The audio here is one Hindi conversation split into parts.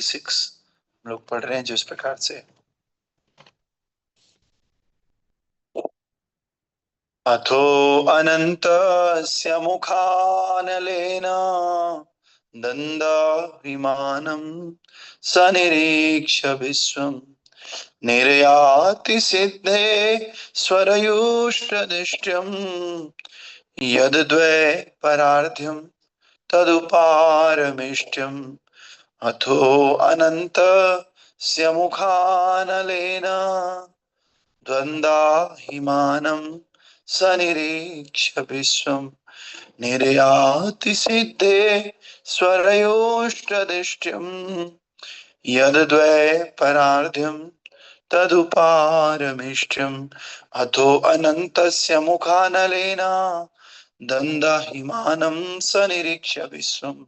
26 हम लोग पढ़ रहे हैं जिस प्रकार से अथो अनन्तस्य मुखानलेन दन्दाभिमानं सनिरीक्ष्य विश्वम् निर्याति सिद्धे स्वरयुष्टदिष्ट्यम् यद्द्वै परार्ध्यं तदुपारमेष्ट्यम् अथो अनन्तस्य मुखानलेन द्वन्द्वाहिमानं सनिरीक्ष्य विश्वम् निर्याति सिद्धे स्वरयोष्टदिष्ट्यम् यद्द्वै परार्ध्यं तदुपारमेष्ट्यम् अथो अनन्तस्य मुखानलेन दन्दाहिमानं सनिरीक्ष्य विश्वम्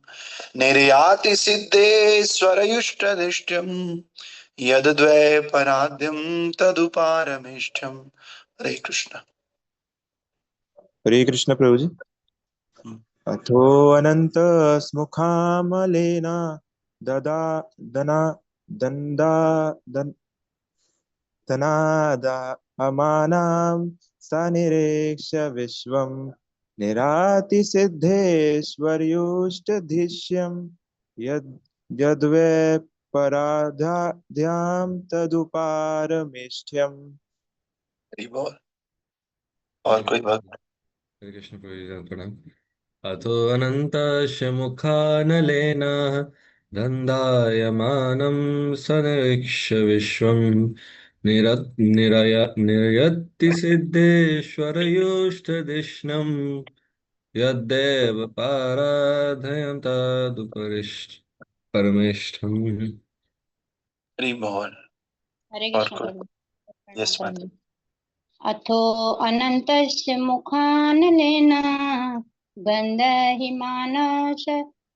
निर्याति सिद्धे स्वरयुष्टदिष्ट्यम् यद्द्वै परार्ध्यं तदुपारमेष्ट्यम्। हरे कृष्ण। हरे कृष्ण प्रभु जी। अथो अनंत स्मुखामलेन ददा दना दंदा दन धनादा अमानां सनिरेक्ष्य विश्वं निराति सिद्धेश्वर्योष्टधिष्यं यद् यद्वै पराध्यां तदुपारमेष्ठ्यम्। हरि बोल। और कोई भक्त? हरे कृष्ण प्रणाम। अथो अनन्तस्य मुखानलेन दन्दायमानं सनिरीक्ष्य विश्वं निर्यति सिद्धेश्वरयोष्टधिष्णं यद्देव पाराधयं परमेष्ठम्। हरि बोल। हरे और कृष्ण कोई? प्रभु। यस प्रणाम माता। प्रभु। अथो अनन्तस्य मुखानलेन गन्धहिमानस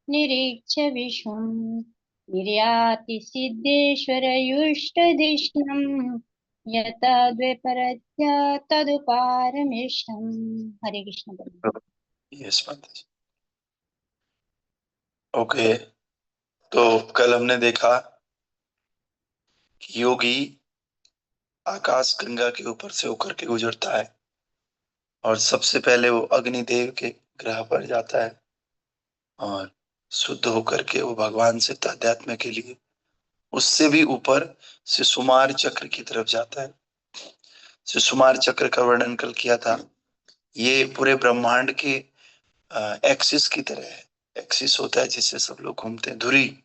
निरीक्ष्य विश्वम् निर्याति सिद्धेश्वरयुष्टधिष्णम् यथा द्वैपरत्या तदुपारमेष्ठम्। हरे कृष्ण प्रभु। यस माता जी। ओके, तो कल हमने देखा कि योगी आकाश गंगा के ऊपर से होकर के गुजरता है और सबसे पहले वो अग्निदेव के ग्रह पर जाता है और शुद्ध होकर के वो भगवान से तादात्म्य के लिए उससे भी ऊपर शिशुमार चक्र की तरफ जाता है। शिशुमार चक्र का वर्णन कल किया था। ये पूरे ब्रह्मांड के एक्सिस की तरह है। एक्सिस होता है जिससे सब लोग घूमते हैं, धुरी,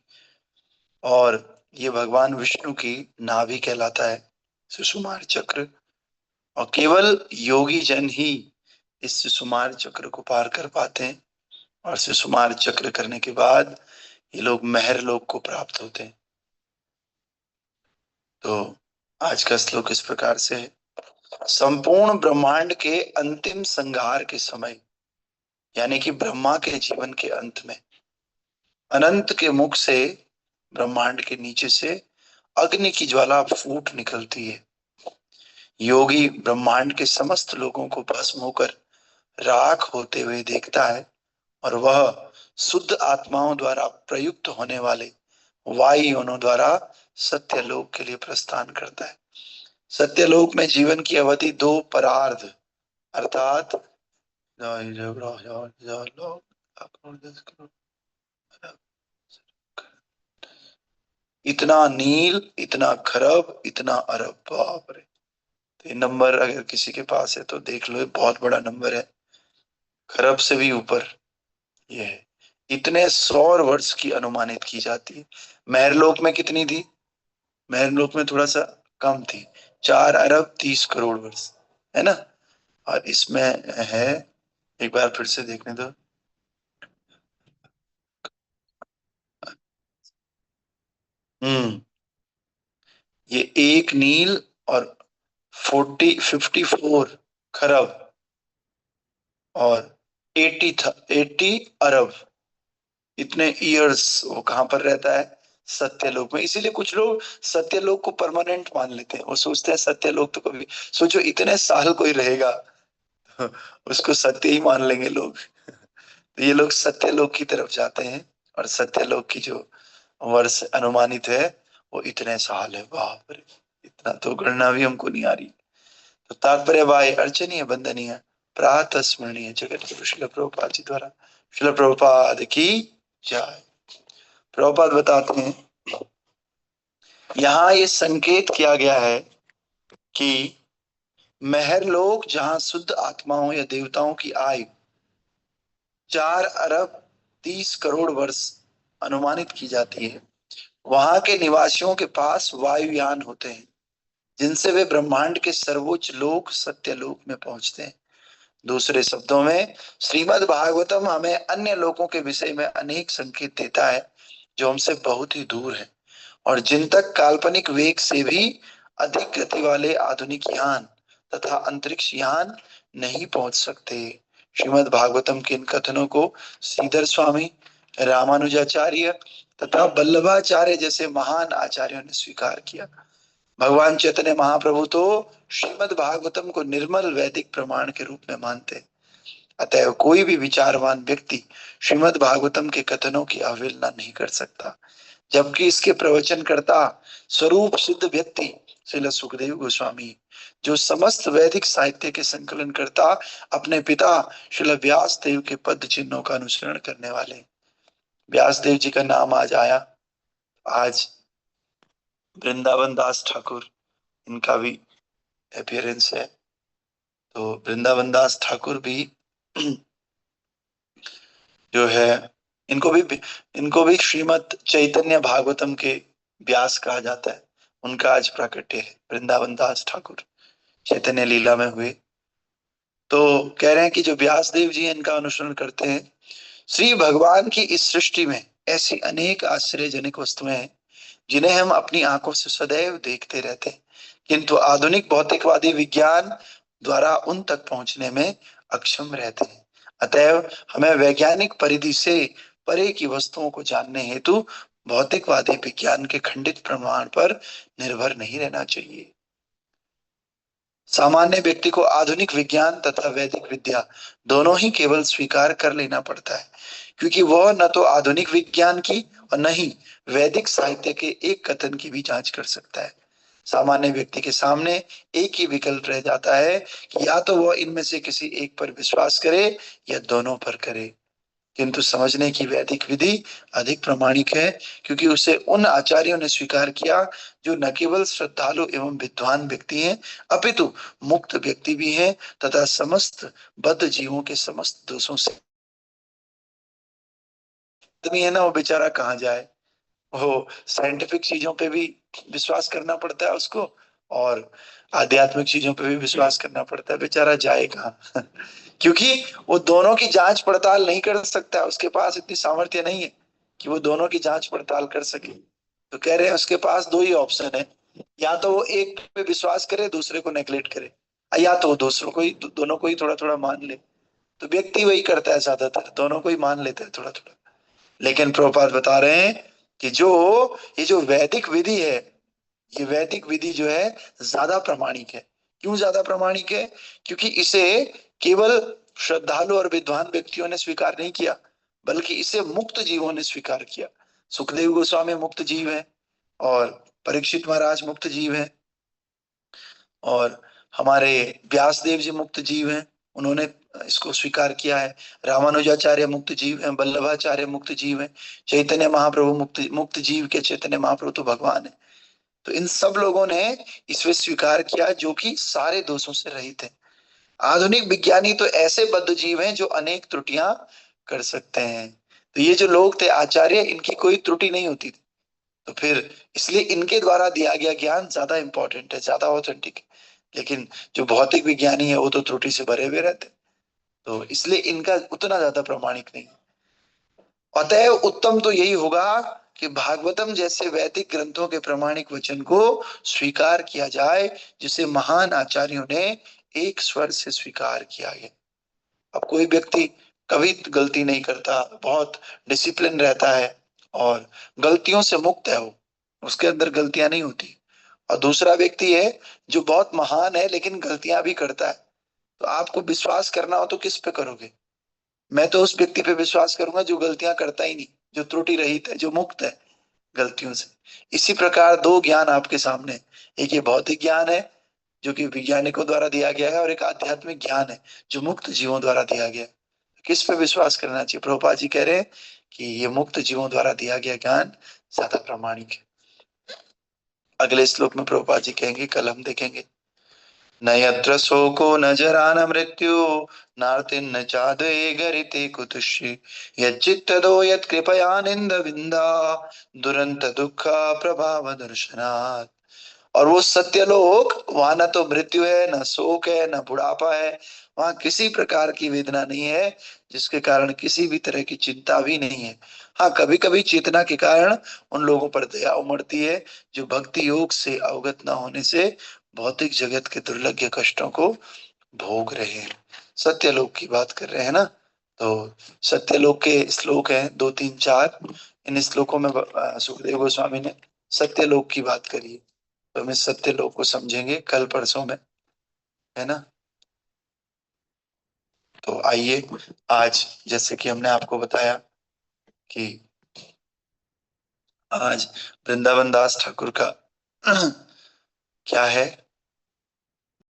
और ये भगवान विष्णु की नाभि कहलाता है शिशुमार चक्र। और केवल योगी जन ही इस शिशुमार चक्र को पार कर पाते हैं और शिशुमार चक्र करने के बाद ये लोग महर लोक को प्राप्त होते हैं। तो आज का श्लोक इस प्रकार से है। संपूर्ण ब्रह्मांड के अंतिम संहार के समय, यानी कि ब्रह्मा के जीवन के अंत में, अनंत के मुख से ब्रह्मांड के नीचे से अग्नि की ज्वाला फूट निकलती है। योगी ब्रह्मांड के समस्त लोगों को भस्म होकर राख होते हुए देखता है और वह शुद्ध आत्माओं द्वारा प्रयुक्त होने वाले वायुयोनों द्वारा सत्यलोक के लिए प्रस्थान करता है। सत्यलोक में जीवन की अवधि 2 परार्ध अर्थात इतना नील, इतना खरब, इतना अरब। बाप रे! तो ये नंबर अगर किसी के पास है तो देख लो, ये बहुत बड़ा नंबर है। खरब से भी ऊपर ये है। इतने सौर वर्ष की अनुमानित की जाती है। महरलोक में कितनी थी? महरलोक में थोड़ा सा कम थी, 4 अरब 30 करोड़ वर्ष, है ना। और इसमें है, एक बार फिर से देखने दो। ये 1 नील और 54 खरब और 80 अरब, इतने इयर्स वो कहां पर रहता है? सत्यलोक में। इसीलिए कुछ लोग सत्यलोक को परमानेंट मान लेते हैं। वो सोचते हैं सत्यलोक तो कभी, सोचो इतने साल कोई रहेगा उसको सत्य ही मान लेंगे लोग। तो ये लोग सत्यलोक की तरफ जाते हैं और सत्यलोक की जो वर्ष अनुमानित है वो इतने साल है। बाप रे, इतना तो गणना भी हमको नहीं आ रही। तो तात्पर्य भाई अर्चनीय वंदनीय प्रातः स्मरणीय जगत गुरु श्रील प्रभुपाद जी द्वारा। श्रील प्रभुपाद की जय। प्रभुपाद बताते हैं यहाँ ये संकेत किया गया है कि महरलोक जहां शुद्ध आत्माओं या देवताओं की आयु 4 अरब 30 करोड़ वर्ष अनुमानित की जाती है, वहां के निवासियों के पास वायुयान होते हैं जिनसे वे ब्रह्मांड के सर्वोच्च लोक सत्य लोक में पहुंचते हैं। दूसरे शब्दों में श्रीमद् भागवतम हमें अन्य लोकों के विषय में अनेक संकेत देता है जो हमसे बहुत ही दूर है और जिन तक काल्पनिक वेग से भी अधिक गति वाले आधुनिक यान तथा अंतरिक्ष यान नहीं पहुंच सकते। श्रीमद् भागवतम के इन कथनों को श्रीधर स्वामी, रामानुजाचार्य तथा वल्लभाचार्य जैसे महान आचार्यों ने स्वीकार किया। भगवान चैतन्य महाप्रभु तो श्रीमद् भागवतम को निर्मल वैदिक प्रमाण के रूप में मानते। अतएव कोई भी विचारवान व्यक्ति श्रीमद् भागवतम के कथनों की अवहेलना नहीं कर सकता, जबकि इसके प्रवचनकर्ता स्वरूप सिद्ध व्यक्ति श्रील सुखदेव गोस्वामी, जो समस्त वैदिक साहित्य के संकलन करता, अपने पिता श्रील व्यास देव के पद चिन्हों का अनुसरण करने वाले। व्यास देव जी का नाम आज आया, आज वृंदावन दास ठाकुर इनका भी अपीयरेंस है। तो वृंदावन दास ठाकुर भी जो है इनको भी श्रीमद् चैतन्य भागवतम के व्यास कहा जाता है। उनका आज प्राकट्य है, वृंदावन दास ठाकुर चैतन्य लीला में हुए। तो कह रहे हैं कि जो व्यास देव जी इनका अनुसरण करते हैं। श्री भगवान की इस सृष्टि में ऐसी अनेक आश्चर्यजनक वस्तुएं हैं जिन्हें हम अपनी आंखों से सदैव देखते रहते हैं, किंतु आधुनिक भौतिकवादी विज्ञान द्वारा उन तक पहुंचने में अक्षम रहते हैं। अतएव हमें वैज्ञानिक परिधि से परे की वस्तुओं को जानने हेतु भौतिकवादी विज्ञान के खंडित प्रमाण पर निर्भर नहीं रहना चाहिए। सामान्य व्यक्ति को आधुनिक विज्ञान तथा वैदिक विद्या दोनों ही केवल स्वीकार कर लेना पड़ता है, क्योंकि वह न तो आधुनिक विज्ञान की और न ही वैदिक साहित्य के एक कथन की भी जांच कर सकता है। सामान्य व्यक्ति के सामने एक ही विकल्प रह जाता है कि या तो वह इनमें से किसी एक पर विश्वास करे या दोनों पर करे, किंतु समझने की वैदिक विधि अधिक प्रामाणिक है, क्योंकि उसे उन आचार्यों ने स्वीकार किया जो न केवल श्रद्धालु एवं विद्वान व्यक्ति हैं, अपितु मुक्त व्यक्ति भी हैं तथा समस्त बद्ध जीवों के समस्त दोषों से आदमी है ना, वो बेचारा कहाँ जाए। वो साइंटिफिक चीजों पे भी विश्वास करना पड़ता है उसको और आध्यात्मिक चीजों पे भी विश्वास करना पड़ता है, बेचारा जाए कहाँ क्योंकि वो दोनों की जांच पड़ताल नहीं कर सकता, उसके पास इतनी सामर्थ्य नहीं है कि वो दोनों की जांच पड़ताल कर सके। तो कह रहे हैं उसके पास दो ही ऑप्शन है, या तो वो एक पे विश्वास करे दूसरे को नेग्लेक्ट करे, या तो वो दूसरों को ही दोनों को ही थोड़ा थोड़ा मान ले। तो व्यक्ति वही करता है, ज्यादातर दोनों को ही मान लेता है थोड़ा थोड़ा। लेकिन प्रभुपाद बता रहे हैं कि ये जो वैदिक विधि है, ये वैदिक विधि जो है ज्यादा प्रामाणिक है। क्यों ज्यादा प्रामाणिक है? क्योंकि इसे केवल श्रद्धालु और विद्वान व्यक्तियों ने स्वीकार नहीं किया, बल्कि इसे मुक्त जीवों ने स्वीकार किया। सुखदेव गोस्वामी मुक्त जीव है और परीक्षित महाराज मुक्त जीव है और हमारे व्यास देव जी मुक्त जीव हैं, उन्होंने इसको स्वीकार किया है। रामानुजाचार्य मुक्त जीव हैं, वल्लभाचार्य मुक्त जीव हैं, चैतन्य महाप्रभु मुक्त जीव के चैतन्य महाप्रभु तो भगवान है। तो इन सब लोगों ने इसमें स्वीकार किया जो कि सारे दोषों से रहित है। आधुनिक विज्ञानी तो ऐसे बद्ध जीव हैं जो अनेक त्रुटियां कर सकते हैं। तो ये जो लोग थे आचार्य, इनकी कोई त्रुटि नहीं होती थी, तो फिर इसलिए इनके द्वारा दिया गया ज्ञान ज्यादा इंपॉर्टेंट है, ज्यादा ऑथेंटिक है। लेकिन जो भौतिक विज्ञानी है वो तो त्रुटि से भरे हुए रहते, तो इसलिए इनका उतना ज्यादा प्रामाणिक नहीं। अतएव उत्तम तो यही होगा कि भागवतम जैसे वैदिक ग्रंथों के प्रामाणिक वचन को स्वीकार किया जाए, जिसे महान आचार्यों ने एक स्वर से स्वीकार किया है। अब कोई व्यक्ति कभी गलती नहीं करता, बहुत डिसिप्लिन रहता है और गलतियों से मुक्त है, वो उसके अंदर गलतियां नहीं होती। और दूसरा व्यक्ति है जो बहुत महान है लेकिन गलतियां भी करता है, तो आपको विश्वास करना हो तो किस पे करोगे? मैं तो उस व्यक्ति पे विश्वास करूंगा जो गलतियां करता ही नहीं, जो त्रुटि रहित है, जो मुक्त है। गलतियों से। इसी प्रकार दो ज्ञान आपके सामने, एक ये भौतिक ज्ञान है जो कि वैज्ञानिकों द्वारा दिया गया है, और एक आध्यात्मिक ज्ञान है जो मुक्त जीवों द्वारा दिया गया है। किस पे विश्वास करना चाहिए? प्रभुपाद जी कह रहे हैं कि ये मुक्त जीवों द्वारा दिया गया ज्ञान ज्यादा प्रामाणिक है। अगले श्लोक में प्रभुपाद जी कहेंगे, कल हम देखेंगे, न यत्र शोको न जरा न मृत्यु नार्तिन्न चादये गरिते कुतुषि यच्चित्तदो यत्कृपयानिन्द विन्दा दुरंत दुःख प्रभाव दर्शनात्। और वो सत्यलोक, वहां न तो मृत्यु है, न शोक है, न बुढ़ापा है, वहां किसी प्रकार की वेदना नहीं है, जिसके कारण किसी भी तरह की चिंता भी नहीं है। हाँ, कभी कभी चेतना के कारण उन लोगों पर दया उमड़ती है जो भक्ति योग से अवगत न होने से भौतिक जगत के दुर्लभ कष्टों को भोग रहे हैं। सत्यलोक की बात कर रहे हैं ना, तो सत्यलोक के श्लोक हैं 2 3 4। इन श्लोकों में सुखदेव गोस्वामी ने सत्यलोक की बात करी है, तो हम इस सत्यलोक को समझेंगे कल परसों में, है ना। तो आइए, आज जैसे कि हमने आपको बताया कि आज वृंदावन दास ठाकुर का क्या है,